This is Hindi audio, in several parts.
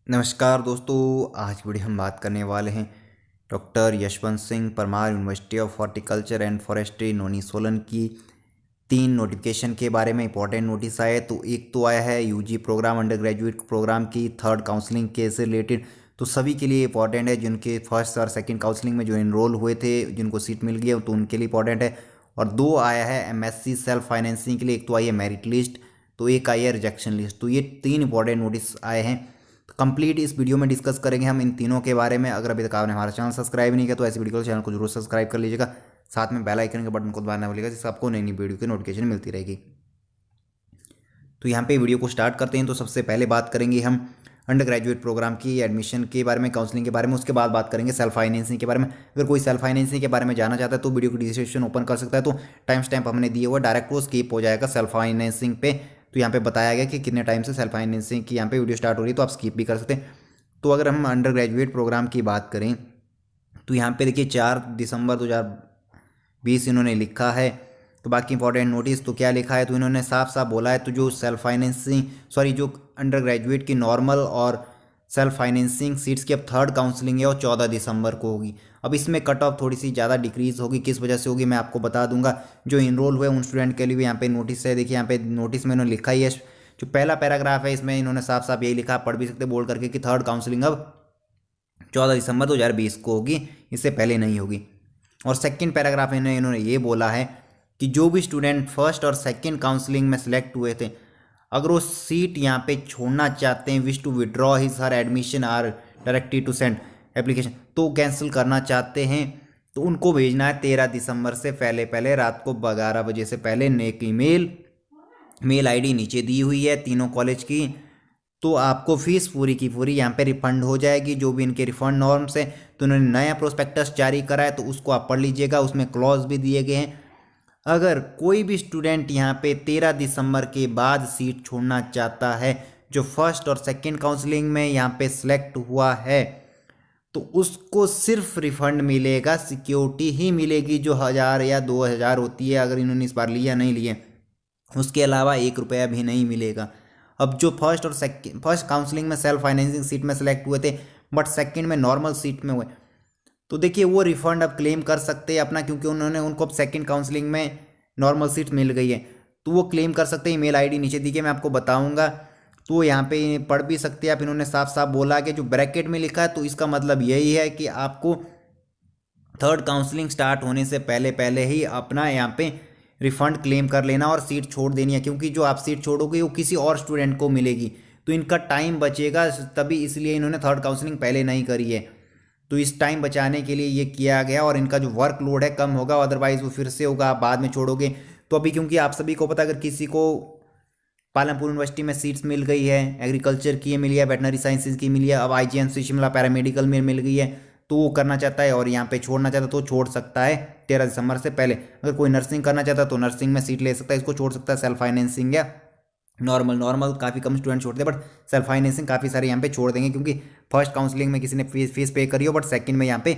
नमस्कार दोस्तों, आज वीडियो हम बात करने वाले हैं doctor Yashwant Singh Parmar university of horticulture and forestry Nauni Solan की 3 नोटिफिकेशन के बारे में इंपॉर्टेंट नोटिस आए। तो एक तो आया है UG programme undergraduate programme की थर्ड काउंसलिंग के से रिलेटेड, तो सभी के लिए इंपॉर्टेंट है। जिनके फर्स्ट और सेकंड काउंसलिंग में जो इनरोल हुए थे, जिनको सीट मिल गई है, तो उनके लिए इंपॉर्टेंट है। और 2 आया है एमएससी सेल्फ फाइनेंसिंग के लिए। एक तो आई है मेरिट लिस्ट, तो एक आई है रिजेक्शन लिस्ट। तो ये 3 इंपॉर्टेंट नोटिस आए हैं। कंप्लीट इस वीडियो में डिस्कस करेंगे हम इन तीनों के बारे में। अगर अभी तक आपने हमारा चैनल सब्सक्राइब नहीं किया तो ऐसी वीडियो को चैनल को जरूर सब्सक्राइब कर लीजिएगा। साथ में बेल आइकन के बटन को दबाना भूलिएगा, जिससे आपको नई नई वीडियो की नोटिफिकेशन मिलती रहेगी। तो यहाँ पे वीडियो को स्टार्ट करते हैं। तो सबसे पहले बात करेंगे हम अंडर ग्रेजुएट प्रोग्राम की एडमिशन के बारे में, काउंसलिंग के बारे में। उसके बाद बात करेंगे सेल्फ फाइनेंसिंग के बारे में। अगर कोई सेल्फ फाइनेंसिंग के बारे में जानना चाहता है तो वीडियो की डिस्क्रिप्शन ओपन कर सकता है। तो टाइम स्टैम्प हमने दिए हुआ, डायरेक्ट वो स्किप हो जाएगा सेल्फ फाइनेंसिंग पे। तो यहाँ पे बताया गया कि कितने टाइम से सेल्फ फाइनेंसिंग की यहाँ पे वीडियो स्टार्ट हो रही है, तो आप स्किप भी कर सकते हैं। तो अगर हम अंडर ग्रेजुएट प्रोग्राम की बात करें तो यहाँ पे देखिए 4 दिसंबर 2020 इन्होंने लिखा है। तो बाकी इंपॉर्टेंट नोटिस तो क्या लिखा है, तो इन्होंने साफ साफ बोला है। तो जो सेल्फ फाइनेंसिंग जो अंडर ग्रेजुएट की नॉर्मल और सेल्फ फाइनेंसिंग सीट्स की अब थर्ड काउंसलिंग है, वो 14 दिसंबर को होगी। अब इसमें कट ऑफ थोड़ी सी ज़्यादा डिक्रीज होगी, किस वजह से होगी मैं आपको बता दूंगा। जो इनरोल हुए उन स्टूडेंट के लिए भी यहाँ पे नोटिस है। देखिए यहाँ पे नोटिस में इन्होंने लिखा ही है, जो पहला पैराग्राफ है इसमें इन्होंने साफ साफ यही लिखा, आप पढ़ भी सकते बोल करके, कि थर्ड काउंसलिंग अब 14 दिसंबर 2020 को होगी, इससे पहले नहीं होगी। और सेकंड पैराग्राफ में इन्होंने ये बोला है कि जो भी स्टूडेंट फर्स्ट और सेकंड काउंसलिंग में सिलेक्ट हुए थे, अगर वो सीट यहाँ पे छोड़ना चाहते हैं, wish to withdraw his her admission or directly to send application, तो कैंसिल करना चाहते हैं, तो उनको भेजना है 13 दिसंबर से पहले पहले रात को 12 बजे से पहले एक मेल आईडी नीचे दी हुई है तीनों कॉलेज की। तो आपको फीस पूरी की पूरी यहाँ पे रिफंड हो जाएगी, जो भी इनके रिफंड नॉर्म्स है। तो उन्होंने नया प्रोस्पेक्टस जारी करा है, तो उसको आप पढ़ लीजिएगा, उसमें क्लॉज भी दिए गए हैं। अगर कोई भी स्टूडेंट यहाँ पे 13 दिसंबर के बाद सीट छोड़ना चाहता है, जो फर्स्ट और सेकंड काउंसलिंग में यहाँ पे सिलेक्ट हुआ है, तो उसको सिर्फ रिफंड मिलेगा, सिक्योरिटी ही मिलेगी, जो 1000 या 2000 होती है, अगर इन्होंने इस बार लिया नहीं लिए, उसके अलावा 1 रुपया भी नहीं मिलेगा। अब जो फर्स्ट काउंसलिंग में सेल्फ फाइनेंसिंग सीट में सेलेक्ट हुए थे, बट सेकंड में नॉर्मल सीट में हुए, तो देखिए वो रिफंड अब क्लेम कर सकते हैं अपना, क्योंकि उनको अब सेकंड काउंसलिंग में नॉर्मल सीट मिल गई है, तो वो क्लेम कर सकते हैं। ईमेल आईडी नीचे दी गई, मैं आपको बताऊंगा, तो यहाँ पे पढ़ भी सकते हैं आप। इन्होंने साफ साफ बोला कि जो ब्रैकेट में लिखा है, तो इसका मतलब यही है कि आपको थर्ड काउंसलिंग स्टार्ट होने से पहले पहले ही अपना यहाँ पे रिफंड क्लेम कर लेना और सीट छोड़ देनी है, क्योंकि जो आप सीट छोड़ोगे वो किसी और स्टूडेंट को मिलेगी, तो इनका टाइम बचेगा, तभी इसलिए इन्होंने थर्ड काउंसलिंग पहले नहीं करी है। तो इस टाइम बचाने के लिए ये किया गया, और इनका जो वर्कलोड है कम होगा, अदरवाइज वो फिर से होगा, आप बाद में छोड़ोगे। तो अभी क्योंकि आप सभी को पता, अगर किसी को पालमपुर यूनिवर्सिटी में सीट्स मिल गई है, एग्रीकल्चर की मिली है, वेटनरी साइंसेज की मिली है, अब आईजीएमसी शिमला पैरामेडिकल में मिल गई है, तो वो करना चाहता है और यहाँ पे छोड़ना चाहता है तो छोड़ सकता है 13 दिसंबर से पहले। अगर कोई नर्सिंग करना चाहता है तो नर्सिंग में सीट ले सकता है, इसको छोड़ सकता है। सेल्फ फाइनेंसिंग या नॉर्मल काफ़ी कम स्टूडेंट छोड़ते हैं, बट सेल्फ फाइनेंसिंग काफ़ी सारे यहाँ पे छोड़ देंगे, क्योंकि फर्स्ट काउंसलिंग में किसी ने फीस पे करी हो, बट सेकंड में यहाँ पे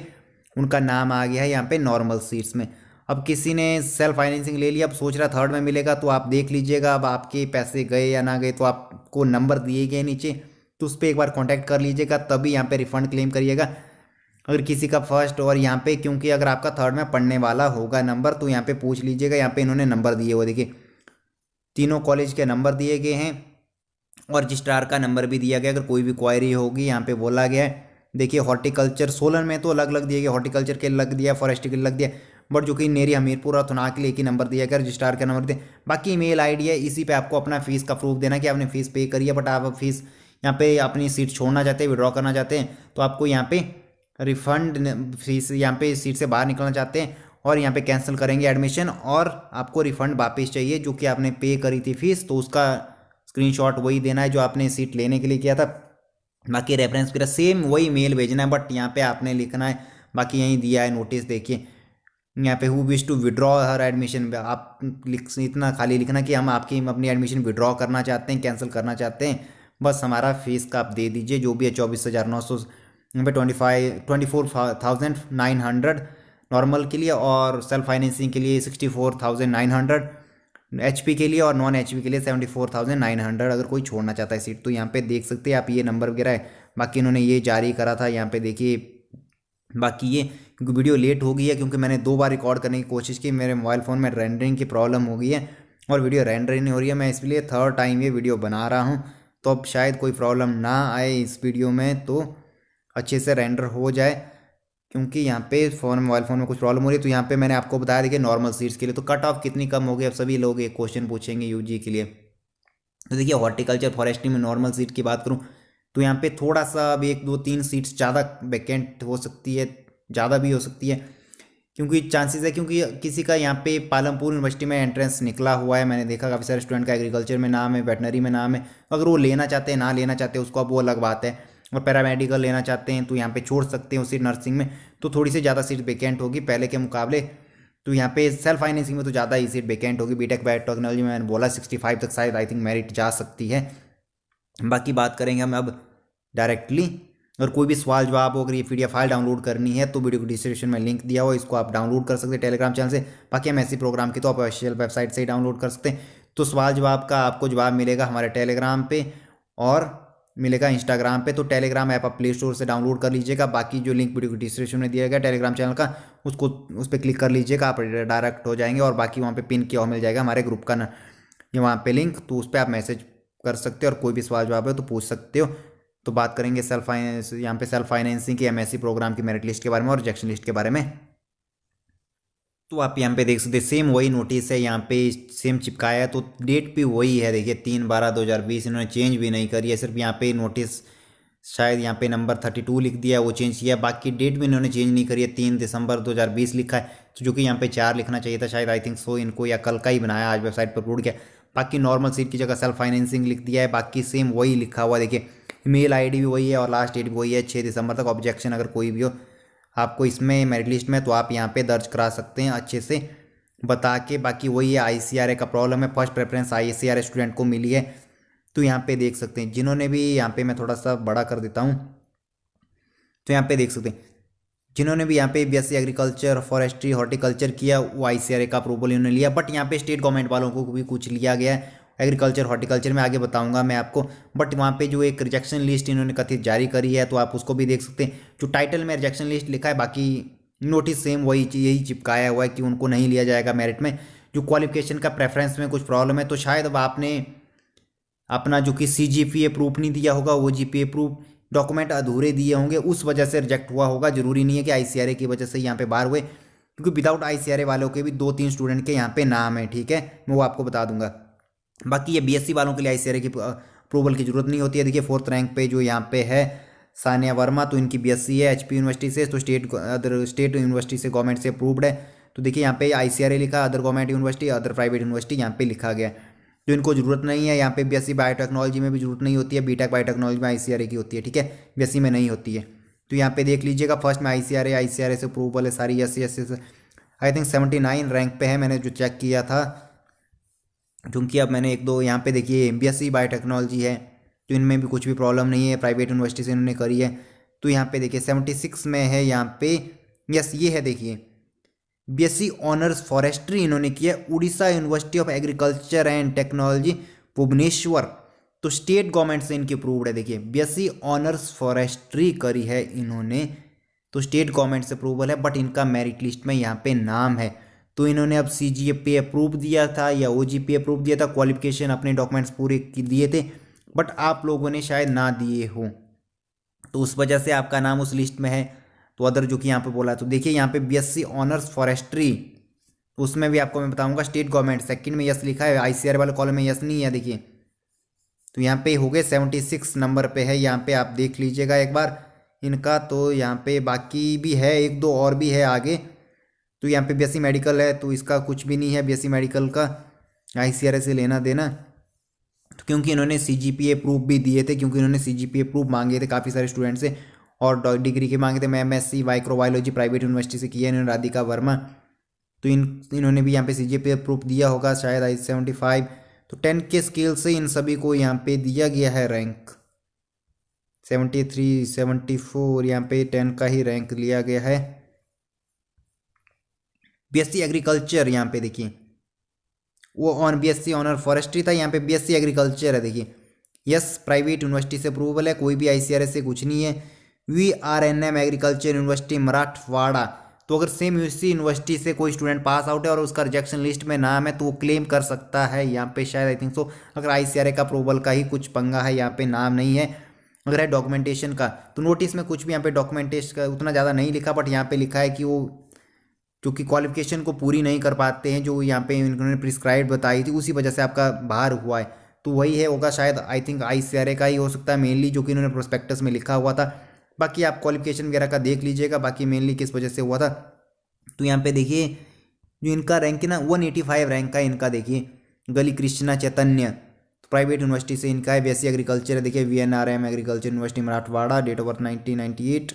उनका नाम आ गया है यहाँ पे नॉर्मल सीट्स में। अब किसी ने सेल्फ फाइनेंसिंग ले लिया, अब सोच रहा थर्ड में मिलेगा, तो आप देख लीजिएगा अब आपके पैसे गए या ना गए, तो आपको नंबर दिए गए नीचे, तो उस पर एक बार कॉन्टैक्ट कर लीजिएगा, तभी यहाँ पे रिफंड क्लेम करिएगा। अगर किसी का फर्स्ट और यहाँ पे, क्योंकि अगर आपका थर्ड में पढ़ने वाला होगा नंबर, तो यहाँ पे पूछ लीजिएगा, यहाँ पे इन्होंने नंबर दिए हुए देखिए, तीनों कॉलेज के नंबर दिए गए हैं और रजिस्ट्रार का नंबर भी दिया गया, अगर कोई भी क्वायरी होगी यहाँ पे बोला गया है। देखिए हॉर्टिकल्चर सोलन में तो अलग अलग दिए गए, हॉर्टिकल्चर के अलग दिया, फॉरेस्ट्री के अलग दिया, बट जो कि नेरी हमीरपुर और थुनाग के लिए एक ही नंबर दिया गया, रजिस्ट्रार का नंबर दिया। बाकी ईमेल आईडी है, इसी पे आपको अपना फीस का प्रूफ देना कि आपने फीस पे करी है, बट आप फीस यहाँ पे अपनी सीट छोड़ना चाहते हैं, विड्रॉ करना चाहते हैं, तो आपको यहाँ पे रिफंड फीस, यहाँ पे सीट से बाहर निकलना चाहते हैं और यहाँ पे कैंसिल करेंगे एडमिशन, और आपको रिफंड वापस चाहिए जो कि आपने पे करी थी फीस, तो उसका स्क्रीनशॉट वही देना है जो आपने सीट लेने के लिए किया था। बाकी रेफरेंस वगैरह सेम वही मेल भेजना है, बट यहाँ पे आपने लिखना है, बाकी यहीं दिया है नोटिस देखिए, यहाँ पे who wish to withdraw her admission, आप इतना खाली लिखना कि हम आपकी अपनी एडमिशन विड्रॉ करना चाहते हैं, कैंसिल करना चाहते हैं, बस हमारा फीस का आप दे दीजिए जो भी है 24,900, यहाँ पे 24,900 नॉर्मल के लिए, और सेल्फ फाइनेंसिंग के लिए 64,900 एचपी के लिए, और नॉन एचपी के लिए 74,900, अगर कोई छोड़ना चाहता है सीट। तो यहाँ पे देख सकते हैं आप, ये नंबर वगैरह है, बाकी इन्होंने ये जारी करा था, यहाँ पे देखिए। बाकी ये क्योंकि वीडियो लेट हो गई है, क्योंकि मैंने 2 बार रिकॉर्ड करने की कोशिश की, मेरे मोबाइल फ़ोन में रेंडरिंग की प्रॉब्लम हो गई है और वीडियो रेंडर नहीं हो रही है। मैं इसलिए थर्ड टाइम ये वीडियो बना रहा हूँ, तो अब शायद कोई प्रॉब्लम ना आए इस वीडियो में, तो अच्छे से रेंडर हो जाए। क्योंकि यहाँ पे मोबाइल फ़ोन में कुछ प्रॉब्लम हो रही है। तो यहाँ पे मैंने आपको बताया देखिए नॉर्मल सीट्स के लिए तो कट ऑफ कितनी कम हो गई। अब सभी लोग एक क्वेश्चन पूछेंगे यूजी के लिए। तो देखिए हॉर्टिकल्चर फॉरेस्ट्री में नॉर्मल सीट की बात करूँ तो यहाँ पे थोड़ा सा अब 1 2 3 सीट्स ज़्यादा वैकेंट हो सकती है, ज़्यादा भी हो सकती है, क्योंकि चांसेस है, क्योंकि किसी का यहाँ पे पालमपुर यूनिवर्सिटी में एंट्रेंस निकला हुआ है। मैंने देखा काफ़ी सारे स्टूडेंट का एग्रीकल्चर में नाम है, वेटनरी में नाम है। अगर वो लेना चाहते हैं ना लेना चाहते हैं उसको अब वो अलग बात है। और पैरामेडिकल लेना चाहते हैं तो यहाँ पे छोड़ सकते हैं उसी नर्सिंग में, तो थोड़ी सी ज़्यादा सीट वैकेंट होगी पहले के मुकाबले। तो यहाँ पे सेल्फ फाइनेंसिंग में तो ज़्यादा ही सीट वैकेंट होगी। बीटेक बायोटेक्नोलॉजी में मैंने बोला 65 तक शायद आई थिंक मेरिट जा सकती है। बाकी बात करेंगे हम अब डायरेक्टली। और कोई भी सवाल जवाब हो, अगर ये PDF फाइल डाउनलोड करनी है तो वीडियो को डिस्क्रिप्शन में लिंक दिया हुआ, इसको आप डाउनलोड कर सकते हैं टेलीग्राम चैनल से। बाकी हम ऐसी प्रोग्राम की तो आप ऑफिशियल वेबसाइट से ही डाउनलोड कर सकते हैं। तो सवाल जवाब का आपको जवाब मिलेगा हमारे टेलीग्राम पे और मिलेगा इंस्टाग्राम पे। तो टेलीग्राम ऐप आप प्ले स्टोर से डाउनलोड कर लीजिएगा। बाकी जो लिंक वीडियो को डिस्क्रिप्शन में दिया गया टेलीग्राम चैनल का, उसको उस पर क्लिक कर लीजिएगा, आप डायरेक्ट हो जाएंगे। और बाकी वहाँ पे पिन किया हुआ मिल जाएगा हमारे ग्रुप का ये वहाँ पे लिंक, तो उस पर आप मैसेज कर सकते हो और कोई भी सवाल जवाब है तो पूछ सकते हो। तो बात करेंगे सेल्फ फाइनेंस, यहाँ पे सेल्फ फाइनेंसिंग की MSc प्रोग्राम की मेरिट लिस्ट के बारे में और रिजेक्शन लिस्ट के बारे में। तो आप यहाँ पे देख सकते हैं सेम वही नोटिस है, यहाँ पे सेम चिपकाया है, तो डेट भी वही है। देखिए 3/12/2020, इन्होंने चेंज भी नहीं करी है। सिर्फ यहाँ पे नोटिस शायद यहाँ पे नंबर 32 लिख दिया है, वो चेंज किया। बाकी डेट भी इन्होंने चेंज नहीं करी है, 3 दिसंबर 2020 लिखा है। तो जो कि यहाँ पे 4 लिखना चाहिए था शायद, आई थिंक सो इनको या कल का ही बनाया, आज वेबसाइट पर अपलोड किया। बाकी नॉर्मल सीट की जगह सेल्फ फाइनेंसिंग लिख दिया है। बाकी सेम वही लिखा हुआ, देखिए ईमेल ID भी वही है और लास्ट डेट भी वही है 6 दिसंबर तक। ऑब्जेक्शन अगर कोई भी हो आपको इसमें मेरिट लिस्ट में, तो आप यहाँ पे दर्ज करा सकते हैं अच्छे से बता के। बाकी वही है ICRA का प्रॉब्लम है, फर्स्ट प्रेफरेंस ICRA स्टूडेंट को मिली है। तो यहाँ पे देख सकते हैं जिन्होंने भी, यहाँ पे मैं थोड़ा सा बड़ा कर देता हूँ, तो यहाँ पे देख सकते हैं जिन्होंने भी यहाँ पे BSc एग्रीकल्चर फॉरेस्ट्री हॉर्टिकल्चर किया वो ICRA का अप्रूवल इन्होंने लिया। बट यहाँ पे स्टेट गवर्नमेंट वालों को भी कुछ लिया गया है एग्रीकल्चर हॉर्टिकल्चर में, आगे बताऊंगा मैं आपको। बट वहाँ पे जो एक रिजेक्शन लिस्ट इन्होंने कथित जारी करी है तो आप उसको भी देख सकते हैं। जो टाइटल में रिजेक्शन लिस्ट लिखा है, बाकी नोटिस सेम वही यही चिपकाया हुआ है कि उनको नहीं लिया जाएगा मेरिट में। जो क्वालिफिकेशन का प्रेफरेंस में कुछ प्रॉब्लम है, तो शायद अब आपने अपना जो कि CGPA प्रूफ नहीं दिया होगा, वो GPA प्रूफ डॉक्यूमेंट अधूरे दिए होंगे, उस वजह से रिजेक्ट हुआ होगा। जरूरी नहीं है कि ICRA की वजह से यहाँ पे बाहर हुए, क्योंकि विदाउट ICRA वालों के भी 2 3 स्टूडेंट के यहाँ पे नाम है, ठीक है, मैं वो आपको बता दूंगा। बाकी ये BSc वालों के लिए ICRA की अप्रूवल की जरूरत नहीं होती है। देखिए 4th रैंक पे जो यहाँ पे है सानिया वर्मा, तो इनकी BSc है HP यूनिवर्सिटी से, तो अदर स्टेट यूनिवर्सिटी से गवर्नमेंट से अप्रूव्ड है। तो देखिए यहाँ पे ICRA लिखा, other government university, other private university यहाँ पे लिखा गया। तो इनको जरूरत नहीं है। यहाँ पे BSc बायोटेक्नोलॉजी में भी जरूरत नहीं होती है, बीटेक बायोटेक्नोलॉजी में ICRA की होती है, ठीक है, BSc में नहीं होती है। तो यहाँ पे देख लीजिएगा फर्स्ट में ICRA से अप्रूवल है सारी SC SC से। आई थिंक 79 रैंक पे है, मैंने जो चेक किया था, क्योंकि अब मैंने 1 2 यहाँ पे देखिए BSc बायोटेक्नोलॉजी है, तो इनमें भी कुछ भी प्रॉब्लम नहीं है, प्राइवेट यूनिवर्सिटी से इन्होंने करी है। तो यहाँ पे देखिए 76 में है यहाँ पे, यस ये है देखिए BSc ऑनर्स फॉरेस्ट्री इन्होंने किया Orissa university of agriculture and technology Bhubaneswar. तो स्टेट गवर्नमेंट से इनकी अप्रूव्ड है। देखिए BSc ऑनर्स फॉरेस्ट्री करी है इन्होंने, तो स्टेट गवर्नमेंट से अप्रूवल है, बट इनका मेरिट लिस्ट में यहाँ पे नाम है। तो इन्होंने अब CGPA अप्रूव दिया था या OGPA अप्रूव दिया था, क्वालिफिकेशन अपने डॉक्यूमेंट्स पूरे दिए थे, बट आप लोगों ने शायद ना दिए हो, तो उस वजह से आपका नाम उस लिस्ट में है। तो अदर जो कि यहाँ पे बोला, तो देखिए यहाँ पे BSc ऑनर्स फॉरेस्ट्री, उसमें भी आपको मैं बताऊंगा स्टेट गवर्नमेंट सेकंड में यस लिखा है, ICRA वाले कॉलम में यस नहीं है। देखिए तो यहाँ पे हो गए 76 नंबर पे है, यहाँ पे आप देख लीजिएगा एक बार इनका। तो यहाँ पे बाकी भी है 1 2 और भी है आगे। तो यहाँ पे BSc मेडिकल है, तो इसका कुछ भी नहीं है BSc मेडिकल का ICRA से लेना देना, तो क्योंकि इन्होंने CGPA प्रूफ भी दिए थे, क्योंकि इन्होंने CGPA प्रूफ मांगे थे काफ़ी सारे स्टूडेंट से, और डिग्री के मांगे थे। मैं MSc माइक्रोबायोलॉजी प्राइवेट यूनिवर्सिटी से किया इन्होंने, राधिका वर्मा। तो इन्होंने भी यहाँ पे CGPA प्रूफ दिया होगा शायद 75। तो 10 के स्केल से इन सभी को यहाँ पे दिया गया है रैंक 73 74, यहाँ पे 10 का ही रैंक लिया गया है। BSc एग्रीकल्चर यहाँ पे देखिए वो BSc ऑनर फॉरेस्ट्री था, यहाँ पे BSc एग्रीकल्चर है। देखिए यस, प्राइवेट यूनिवर्सिटी से अप्रूवल है, कोई भी ICRS से कुछ नहीं है। VRNM एग्रीकल्चर यूनिवर्सिटी मराठवाड़ा, तो अगर सेम उसी यूनिवर्सिटी से कोई स्टूडेंट पास आउट है और उसका रिजेक्शन लिस्ट में नाम है तो वो क्लेम कर सकता है यहाँ पे शायद, आई थिंक सो। अगर ICRA का अप्रूवल का ही कुछ पंगा है, यहाँ पे नाम नहीं है। अगर है डॉक्यूमेंटेशन का, तो नोटिस में कुछ भी यहाँ पे डॉक्यूमेंटेशन का उतना ज़्यादा नहीं लिखा, बट यहाँ पे लिखा है कि वो क्योंकि क्वालिफिकेशन को पूरी नहीं कर पाते हैं जो यहाँ पे इन्होंने प्रिस्क्राइब बताई थी, उसी वजह से आपका बाहर हुआ है। तो वही है होगा शायद, आई थिंक ICRA का ही हो सकता है मेनली, जो कि इन्होंने प्रोस्पेक्टस में लिखा हुआ था। बाकी आप क्वालिफिकेशन वगैरह का देख लीजिएगा, बाकी मेनली किस वजह से हुआ था। तो यहाँ पे देखिए जो इनका रैंक है ना 185 रैंक का इनका, देखिए गली कृष्णा चैतन्य, तो प्राइवेट यूनिवर्सिटी से इनका है। BSc एग्रीकल्चर है, देखिए VNRM agriculture university Marathwada, date of birth 1998।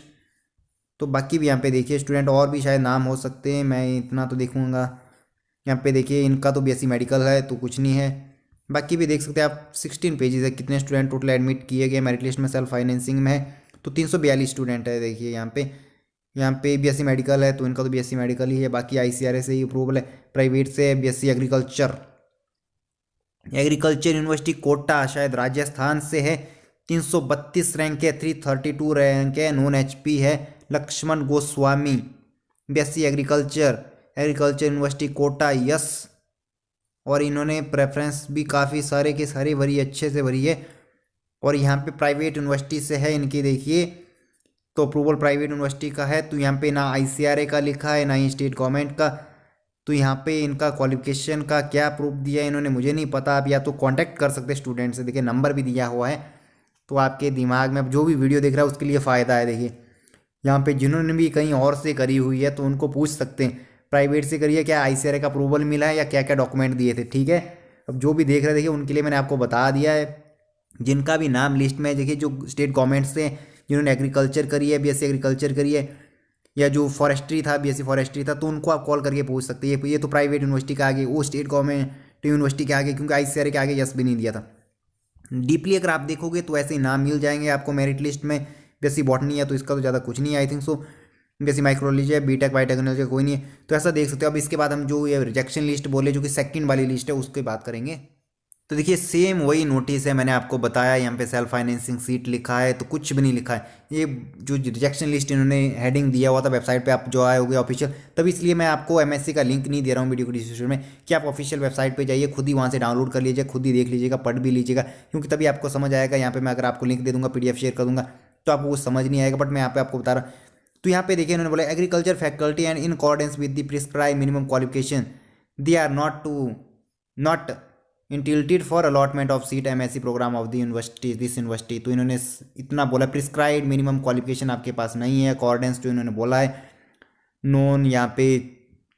तो बाकी भी यहाँ पे देखिए स्टूडेंट और भी शायद नाम हो सकते हैं, मैं इतना तो देखूँगा। यहाँ पे देखिए इनका तो BSc मेडिकल है तो कुछ नहीं है। बाकी भी देख सकते हैं आप, 16 पेजेस है, कितने स्टूडेंट टोटल एडमिट किए गए मेरिट लिस्ट में, सेल्फ फाइनेंसिंग में है तो 342 स्टूडेंट है। देखिए यहाँ पे BSc मेडिकल है तो इनका तो BSc मेडिकल ही है। बाकी ICRA से ही अप्रूवल है, प्राइवेट से BSc एग्रीकल्चर यूनिवर्सिटी कोटा शायद राजस्थान से है, 332 रैंक है, 332 रैंक है, नॉन HP है। Laxman Goswami BSc agriculture university Kota, yes. और इन्होंने प्रेफरेंस भी काफ़ी सारे के सारे भरी, अच्छे से भरी है। और यहाँ पे प्राइवेट यूनिवर्सिटी से है इनकी, देखिए तो अप्रूवल प्राइवेट यूनिवर्सिटी का है। तो यहाँ पे ना ICRA का लिखा है ना ही स्टेट गवर्नमेंट का। तो यहाँ पे इनका क्वालिफिकेशन का क्या प्रूफ दिया है इन्होंने मुझे नहीं पता। आप या तो कांटेक्ट कर सकते हैं स्टूडेंट से, देखिए नंबर भी दिया हुआ है। तो आपके दिमाग में जो भी वीडियो देख रहा है उसके लिए फ़ायदा है। देखिए यहाँ पे जिन्होंने भी कहीं और से करी हुई है तो उनको पूछ सकते हैं, प्राइवेट से करिए क्या ICRA का अप्रूवल मिला है या क्या क्या डॉक्यूमेंट दिए थे, ठीक है। अब जो भी देख रहे देखिए उनके लिए मैंने आपको बता दिया है। जिनका भी नाम लिस्ट में देखिए, जो स्टेट गवर्नमेंट से जिन्होंने एग्रीकल्चर करी है, BSc एग्रीकल्चर करी है, या जो फॉरेस्ट्री था BSc फॉरेस्ट्री था, तो उनको आप कॉल करके पूछ सकते हैं। ये तो प्राइवेट यूनिवर्सिटी के आगे, वो स्टेट गवर्नमेंट यूनिवर्सिटी के आगे, क्योंकि ICRA के आगे यस भी नहीं दिया था। डीपली अगर आप देखोगे तो ऐसे ही नाम मिल जाएंगे आपको मेरिट लिस्ट में। BSc बॉटनी है तो इसका तो ज़्यादा कुछ नहीं है, I think so. BSc micrology है, BTech बायोटेक्नोलॉजी कोई नहीं है, तो ऐसा देख सकते हो। अब इसके बाद हम जो ये रिजेक्शन लिस्ट बोले, जो कि सेकंड वाली लिस्ट है, उसकी बात करेंगे। तो देखिए सेम वही नोटिस है, मैंने आपको बताया यहाँ पे सेल्फ फाइनेंसिंग सीट लिखा है तो कुछ भी नहीं लिखा है। ये जो रिजेक्शन लिस्ट इन्होंने हेडिंग दिया हुआ था वेबसाइट पे, आप जो आए होगे ऑफिशियल, तभी इसलिए मैं आपको MSc का लिंक नहीं दे रहा हूँ वीडियो को डिस्क्रिप्शन में, कि आप ऑफिशियल वेबसाइट पे जाइए, खुद ही वहाँ से डाउनलोड कर लीजिए, खुद ही देख लीजिएगा, पढ़ भी लीजिएगा, क्योंकि तभी आपको समझ आएगा। यहाँ पे मैं अगर आपको लिंक दे दूँगा, PDF शेयर कर दूँगा, तो आपको कुछ समझ नहीं आएगा, बट मैं यहाँ पे आपको बता रहा हूँ। तो यहाँ पे देखिए इन्होंने बोला agriculture faculty and in accordance with the prescribe minimum qualification they are not entitled for allotment of seat MSc programme of the university this university. तो इन्होंने इतना बोला, प्रिस्क्राइब मिनिमम क्वालिफिकेशन आपके पास नहीं है, अकॉर्डेंस जो इन्होंने बोला है। नॉन यहाँ पे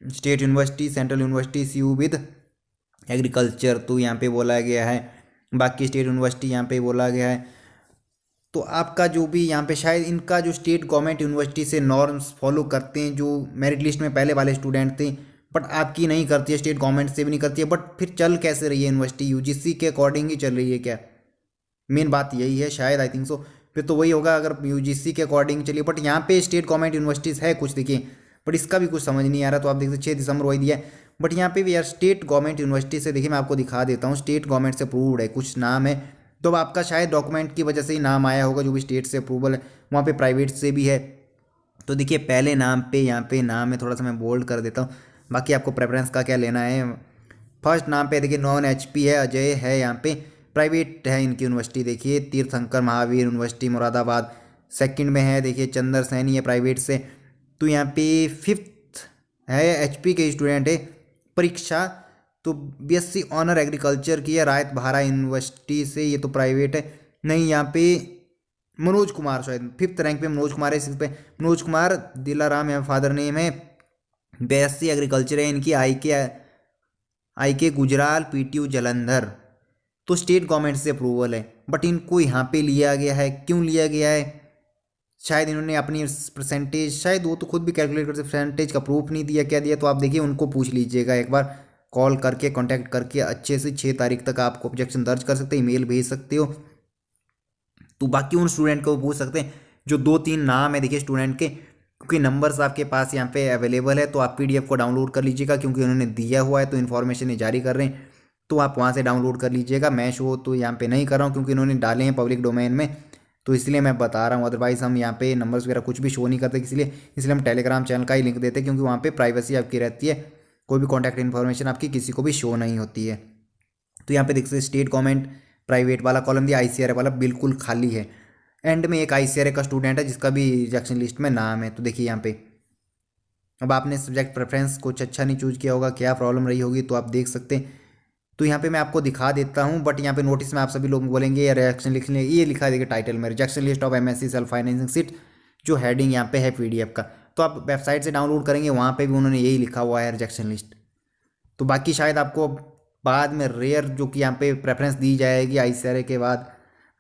state university, central university CU with agriculture, तो यहाँ पे बोला गया है। बाकी स्टेट यूनिवर्सिटी यहाँ पे बोला गया है। तो आपका जो भी यहाँ पे शायद इनका जो स्टेट गवर्नमेंट यूनिवर्सिटी से नॉर्म्स फॉलो करते हैं, जो मेरिट लिस्ट में पहले वाले स्टूडेंट थे, बट आपकी नहीं करती है, स्टेट गवर्नमेंट से भी नहीं करती है, बट फिर चल कैसे रही है यूनिवर्सिटी, UGC के अकॉर्डिंग ही चल रही है क्या? मेन बात यही है शायद, आई थिंक सो। फिर तो वही होगा अगर UGC के अकॉर्डिंग चलिए, बट यहाँ पे स्टेट गवर्नमेंट यूनिवर्सिटीज़ है कुछ, देखिए, बट इसका भी कुछ समझ नहीं आ रहा। तो आप देखते 6 दिसंबर वही दिया है, बट यहाँ पे भी यार स्टेट गवर्नमेंट यूनिवर्सिटी से, देखिए मैं आपको दिखा देता हूँ, स्टेट गवर्नमेंट से अप्रूव्ड है, कुछ नाम है। तो आपका शायद डॉक्यूमेंट की वजह से ही नाम आया होगा, जो भी स्टेट से अप्रूवल है, वहाँ पे प्राइवेट से भी है। तो देखिए पहले नाम पे यहाँ पे नाम है, थोड़ा सा मैं बोल्ड कर देता हूँ, बाकी आपको प्रेफरेंस का क्या लेना है। फर्स्ट नाम पे देखिए नॉन HP है, अजय है, यहाँ पे प्राइवेट है इनकी यूनिवर्सिटी, देखिए तीर्थंकर महावीर यूनिवर्सिटी मुरादाबाद। सेकंड में है देखिए चंद्र सैनी है प्राइवेट से। तो यहाँ पे फिफ्थ है HP के स्टूडेंट है परीक्षा, तो BSc ऑनर एग्रीकल्चर की है, रायत बहारा यूनिवर्सिटी से, ये तो प्राइवेट है। नहीं यहाँ पे मनोज कुमार शायद 5th रैंक पे मनोज कुमार है, 6th पे मनोज कुमार दिलाराम है फादर नेम है। BSc एग्रीकल्चर है इनकी, आई के गुजराल PTU जलंधर। तो स्टेट गवर्नमेंट से अप्रूवल है, बट इनको यहाँ पे लिया गया है, क्यों लिया गया है? शायद इन्होंने अपनी परसेंटेज, शायद वो तो खुद भी कैलकुलेट करते, परसेंटेज का प्रूफ नहीं दिया, क्या दिया, तो आप देखिए उनको पूछ लीजिएगा एक बार, कॉल करके कांटेक्ट करके अच्छे से। 6 तारीख तक आपको ऑब्जेक्शन दर्ज कर सकते हैं, ईमेल भेज सकते हो। तो बाकी उन स्टूडेंट को पूछ सकते हैं जो 2-3 नाम है देखिए स्टूडेंट के, क्योंकि नंबर्स आपके पास यहाँ पे अवेलेबल है, तो आप PDF को डाउनलोड कर लीजिएगा, क्योंकि उन्होंने दिया हुआ है, तो इन्फॉर्मेशन ये जारी कर रहे हैं। तो आप वहाँ से डाउनलोड कर लीजिएगा। मैं शो तो यहाँ पे नहीं कर रहा हूँ क्योंकि इन्होंने डाले हैं पब्लिक डोमेन में, तो इसलिए मैं बता रहा हूँ। अदरवाइज़ हम यहाँ पे नंबर्स वगैरह कुछ भी शो नहीं करते, इसलिए हम टेलीग्राम चैनल का ही लिंक देते हैं, क्योंकि वहाँ पे प्राइवेसी आपकी रहती है, कोई भी कॉन्टैक्ट इन्फॉर्मेशन आपकी किसी को भी शो नहीं होती है। तो यहाँ पे देख सकते स्टेट गवर्नमेंट प्राइवेट वाला कॉलम दिया, ICRA वाला बिल्कुल खाली है। एंड में एक ICRA का स्टूडेंट है जिसका भी रिजेक्शन लिस्ट में नाम है। तो देखिए यहाँ पे अब आपने सब्जेक्ट प्रेफरेंस कुछ अच्छा नहीं चूज किया होगा, क्या प्रॉब्लम रही होगी तो आप देख सकते हैं। तो यहाँ पे मैं आपको दिखा देता हूँ, बट यहाँ पे नोटिस में आप सभी लोग बोलेंगे या रिजेक्शन लिख लें, ये लिखा देखिए टाइटल में, rejection list of MSc self financing seat, जो हेडिंग यहाँ पे है PDF का। तो आप वेबसाइट से डाउनलोड करेंगे, वहाँ पे भी उन्होंने यही लिखा हुआ है रिजेक्शन लिस्ट। तो बाकी शायद आपको बाद में रेयर जो कि यहाँ पे प्रेफरेंस दी जाएगी ICRA के बाद,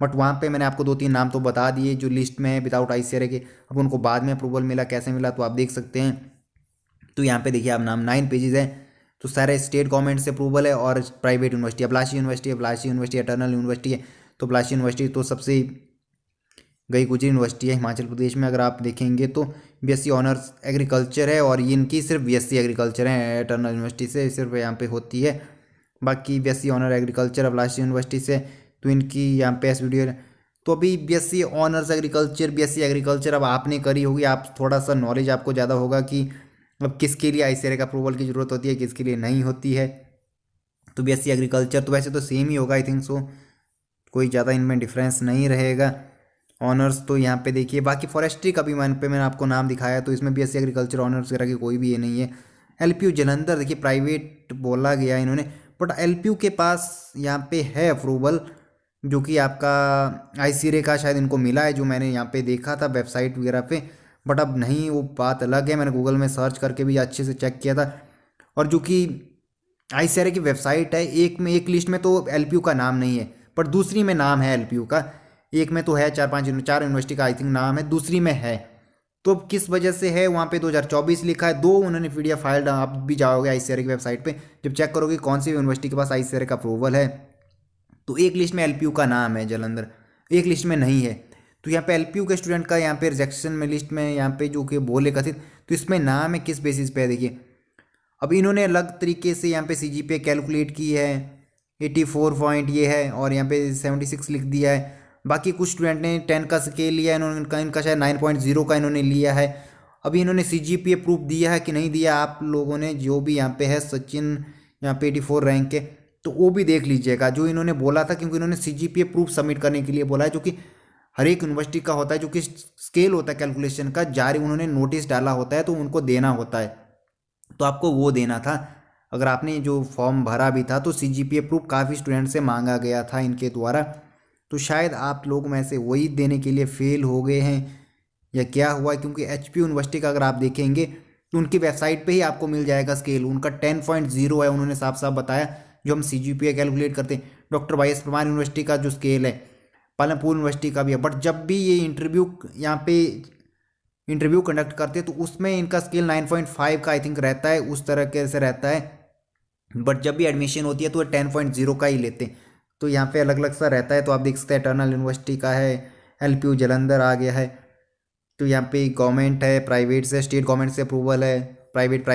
बट वहाँ पे मैंने आपको 2-3 नाम तो बता दिए जो लिस्ट में है विदाउट ICRA के। अब उनको बाद में अप्रूवल मिला, कैसे मिला तो आप देख सकते हैं। तो यहाँ पे देखिए आप नाम 9 पेजेस है, तो सारे स्टेट गवर्नमेंट से अप्रूवल है और private university, Abhilashi university eternal university है। तो अभिलाषी यूनिवर्सिटी तो सबसे गई गुजरी यूनिवर्सिटी है हिमाचल प्रदेश में। अगर आप देखेंगे तो BSc ऑनर्स एग्रीकल्चर है और इनकी सिर्फ BSc एग्रीकल्चर है, एटर्नल यूनिवर्सिटी से सिर्फ यहाँ पे होती है। बाकी BSc ऑनर एग्रीकल्चर अभिलाषी यूनिवर्सिटी से, तो इनकी यहाँ पे SVD है। तो अभी BSc honours agriculture, BSc agriculture अब आपने करी होगी, आप थोड़ा सा नॉलेज आपको ज़्यादा होगा कि अब किसके लिए ICRA का अप्रूवल की ज़रूरत होती है, किसके लिए नहीं होती है। तो BSc एग्रीकल्चर तो वैसे तो सेम ही होगा, आई थिंक सो, कोई ज़्यादा इनमें डिफरेंस नहीं रहेगा। ऑनर्स तो यहाँ पे देखिए, बाकी फॉरेस्ट्री का भी मैंने आपको नाम दिखाया, तो इसमें BSc एग्रीकल्चर ऑनर्स वगैरह की कोई भी ये नहीं है। LPU जलंधर देखिए प्राइवेट बोला गया इन्होंने, बट LPU के पास यहाँ पे है अप्रूवल जो कि आपका ICRA का शायद इनको मिला है, जो मैंने यहाँ पे देखा था वेबसाइट वगैरह पे, बट अब नहीं, वो बात अलग है। मैंने गूगल में सर्च करके भी अच्छे से चेक किया था, और जो कि ICRA की वेबसाइट है, एक लिस्ट में तो LPU का नाम नहीं है, पर दूसरी में नाम है LPU का। एक में तो है 4 यूनिवर्सिटी का आई थिंक नाम है, दूसरी में है। तो किस वजह से है, वहाँ पे 2024 लिखा है, 2 उन्होंने PDF फाइल, आप भी जाओगे ICRA की वेबसाइट पे, जब चेक करोगे कौन सी यूनिवर्सिटी के पास ICRA का अप्रूवल है, तो एक लिस्ट में LPU का नाम है जलंधर, एक लिस्ट में नहीं है। तो यहाँ पे LPU के स्टूडेंट का यहाँ पे रिजेक्शन में लिस्ट में यहाँ पे जो कि बोले कथित, तो इसमें नाम है किस बेसिस पे है देखिए। अब इन्होंने अलग तरीके से यहाँ पे CGPA कैलकुलेट की है, 84 पॉइंट ये है, और यहाँ पे 76 लिख दिया है। बाकी कुछ स्टूडेंट ने 10 का स्केल लिया है, इनका शायद 9.0 का इन्होंने लिया है। अभी इन्होंने CGPA प्रूफ दिया है कि नहीं दिया, आप लोगों ने जो भी यहाँ पे है सचिन यहाँ पे 84 रैंक के, तो वो भी देख लीजिएगा जो इन्होंने बोला था, क्योंकि इन्होंने CGPA प्रूफ सबमिट करने के लिए बोला है, जो कि हर एक यूनिवर्सिटी का होता है, जो कि स्केल होता है कैलकुलेशन का, जारी उन्होंने नोटिस डाला होता है तो उनको देना होता है, तो आपको वो देना था। अगर आपने जो फॉर्म भरा भी था तो CGPA प्रूफ काफ़ी स्टूडेंट से मांगा गया था इनके द्वारा, तो शायद आप लोग में से वही देने के लिए फेल हो गए हैं या क्या हुआ है, क्योंकि HP यूनिवर्सिटी का अगर आप देखेंगे तो उनकी वेबसाइट पे ही आपको मिल जाएगा स्केल, उनका 10.0 है, उन्होंने साफ साफ बताया जो हम CGPA कैलकुलेट करते हैं। डॉक्टर YS परमार यूनिवर्सिटी का जो स्केल है, पालमपुर यूनिवर्सिटी का भी है, बट जब भी ये यहाँ पे इंटरव्यू कंडक्ट करते हैं तो उसमें इनका स्केल 9.5 का आई थिंक रहता है, उस तरह के से रहता है, बट जब भी एडमिशन होती है तो 10.0 का ही लेते हैं, तो यहाँ पे अलग अलग सा रहता है। तो आप देख सकते हैं एटर्नल यूनिवर्सिटी का है, LPU जलंधर आ गया है। तो यहाँ पे गवर्नमेंट है, प्राइवेट से, स्टेट गवर्नमेंट से अप्रूवल है, प्राइवेट,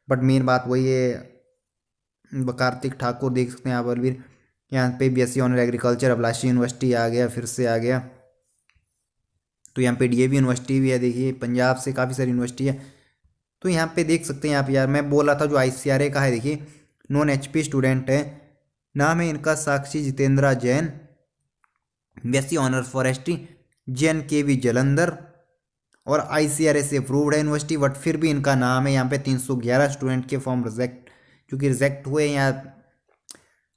बट मेन बात वही है, कार्तिक ठाकुर देख सकते हैं आप, बलवीर, यहाँ पे BSc ऑनर एग्रीकल्चर अभिलाषी यूनिवर्सिटी आ गया, फिर से आ गया। तो यहाँ पे DAV यूनिवर्सिटी भी है, देखिए पंजाब से काफ़ी सारी यूनिवर्सिटी है। तो यहाँ पे देख सकते हैं आप, यार मैं बोला था जो ICRA का है, देखिए नॉन HP स्टूडेंट है, नाम है इनका Sakshi Jitendra Jain, BSc honour forestry, JNKV Jalandhar, और ICRA से अप्रूव्ड है यूनिवर्सिटी, बट फिर भी इनका नाम है यहाँ पे 311 स्टूडेंट के फॉर्म रिजेक्ट, क्योंकि रिजेक्ट हुए, यहाँ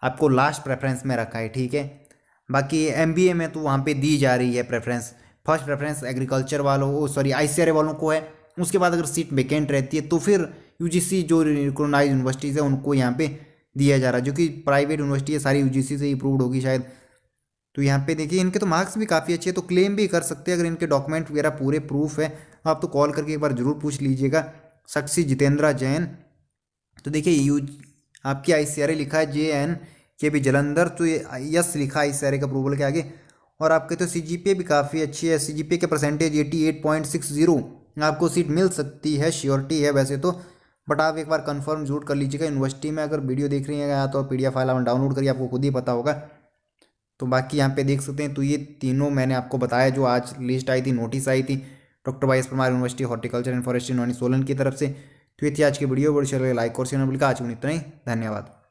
आपको लास्ट प्रेफरेंस में रखा है, ठीक है। बाकी MBA में तो वहाँ पे दी जा रही है प्रेफरेंस, फर्स्ट प्रेफरेंस एग्रीकल्चर वालों ICRA वालों को है, उसके बाद अगर सीट वेकेंट रहती है तो फिर UGC जो रिकॉग्नाइज यूनिवर्सिटीज़ है उनको यहाँ पे दिया जा रहा है, जो कि प्राइवेट यूनिवर्सिटी है, सारी UGC से अप्रूव्ड होगी शायद। तो यहाँ पे देखिए इनके तो मार्क्स भी काफ़ी अच्छे हैं, तो क्लेम भी कर सकते हैं अगर इनके डॉक्यूमेंट वगैरह पूरे प्रूफ है, आप तो कॉल करके एक बार जरूर पूछ लीजिएगा। साक्षी जितेंद्रा जैन, तो देखिए आपकी ICRA लिखा है JNKV जलंधर, तो ये यस लिखा है ICRA का अप्रूवल के आगे, और आपके तो CGPA भी काफ़ी अच्छी है, CGPA के परसेंटेज 88.60, आपको सीट मिल सकती है, श्योरिटी है वैसे तो, बट आप एक बार कंफर्म जरूर कर लीजिएगा। यूनिवर्सिटी में अगर वीडियो देख रही हैं या तो PDF फाइल आप डाउनलोड करिए, आपको खुद ही पता होगा। तो बाकी यहाँ पे देख सकते हैं। तो ये तीनों मैंने आपको बताया जो आज लिस्ट आई थी, नोटिस आई थी doctor Y S Parmar university horticulture and forestry Nauni Solan की तरफ से। तो ये थी आज की वीडियो चलिए लाइक और शेयर बिल्कुल। आज इतना ही, धन्यवाद।